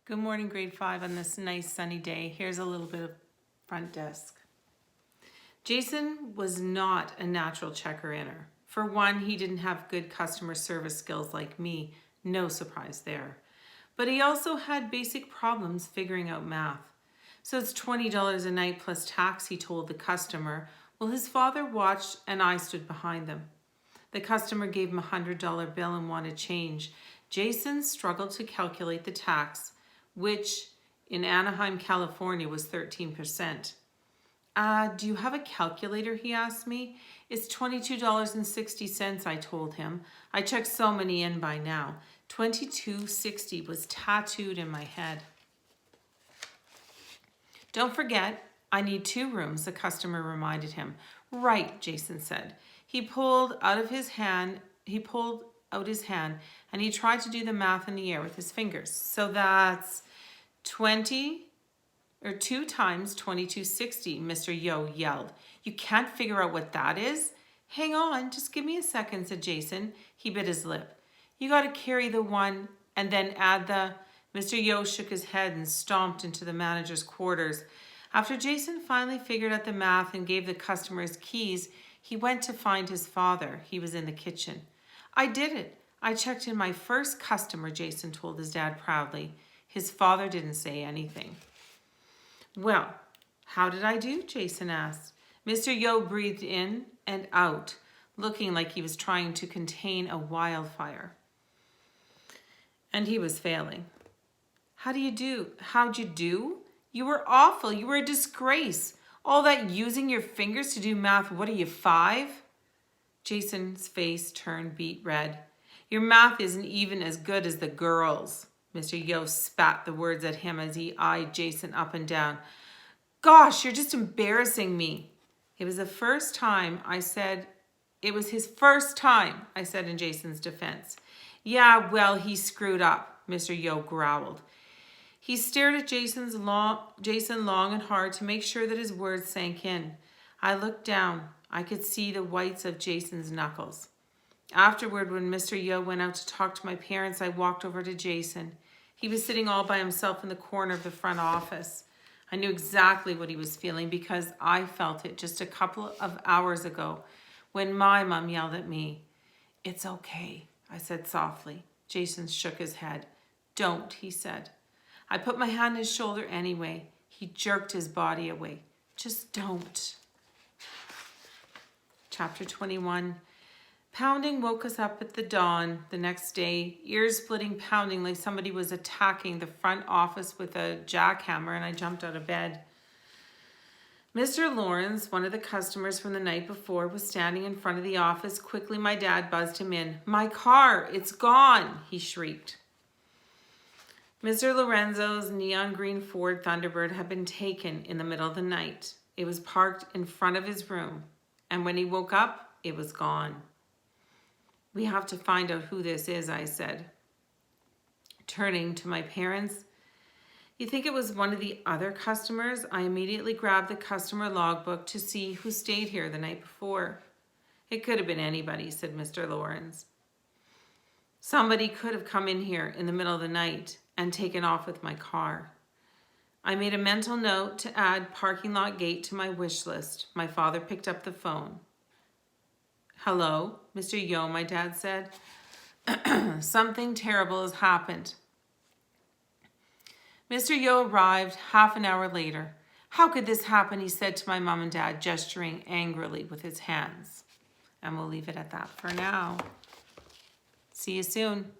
Good morning, grade 5 on this nice sunny day. Here's a little bit of front desk. Jason was not a natural checker-inner. For one, he didn't have good customer service skills like me. No surprise there. But he also had basic problems figuring out math. So it's $20 a night plus tax, he told the customer, while his father watched and I stood behind them. The customer gave him a $100 bill and wanted change. Jason struggled to calculate the tax, which in Anaheim, California was 13%. Do you have a calculator, he asked me. It's $22.60, I told him. I checked so many in by now. $22.60 was tattooed in my head. Don't forget, I need 2 rooms, the customer reminded him. Right, Jason said. He pulled out his hand and he tried to do the math in the air with his fingers. So that's 2 times $22.60, Mr. Yo yelled. You can't figure out what that is? Hang on, just give me a second, said Jason. He bit his lip. You got to carry the 1 and then add the... Mr. Yo shook his head and stomped into the manager's quarters. After Jason finally figured out the math and gave the customer his keys, he went to find his father. He was in the kitchen. I did it. I checked in my first customer, Jason told his dad proudly. His father didn't say anything. Well, how did I do? Jason asked. Mr. Yo breathed in and out, looking like he was trying to contain a wildfire. And he was failing. How'd you do? You were awful. You were a disgrace. All that using your fingers to do math, what are you, 5? Jason's face turned beet red. Your math isn't even as good as the girls. Mr. Yo spat the words at him as he eyed Jason up and down. Gosh, you're just embarrassing me. It was his first time, I said in Jason's defense. Yeah, well, he screwed up, Mr. Yo growled. He stared at Jason long and hard to make sure that his words sank in. I looked down. I could see the whites of Jason's knuckles. Afterward, when Mr. Yo went out to talk to my parents, I walked over to Jason. He was sitting all by himself in the corner of the front office. I knew exactly what he was feeling because I felt it just a couple of hours ago when my mom yelled at me. It's okay, I said softly. Jason shook his head. Don't, he said. I put my hand on his shoulder anyway. He jerked his body away. Just don't. Chapter 21. Pounding woke us up at the dawn the next day, ear-splitting pounding like somebody was attacking the front office with a jackhammer, and I jumped out of bed. Mr. Lawrence, one of the customers from the night before, was standing in front of the office. Quickly, my dad buzzed him in. My car, it's gone, he shrieked. Mr. Lorenzo's neon green Ford Thunderbird had been taken in the middle of the night. It was parked in front of his room, and when he woke up, it was gone. We have to find out who this is, I said. Turning to my parents, you think it was one of the other customers? I immediately grabbed the customer logbook to see who stayed here the night before. It could have been anybody, said Mr. Lawrence. Somebody could have come in here in the middle of the night and taken off with my car. I made a mental note to add parking lot gate to my wish list. My father picked up the phone. Hello, Mr. Yo, my dad said. Something terrible has happened. Mr. Yo arrived half an hour later. How could this happen, he said to my mom and dad, gesturing angrily with his hands. And we'll leave it at that for now. See you soon.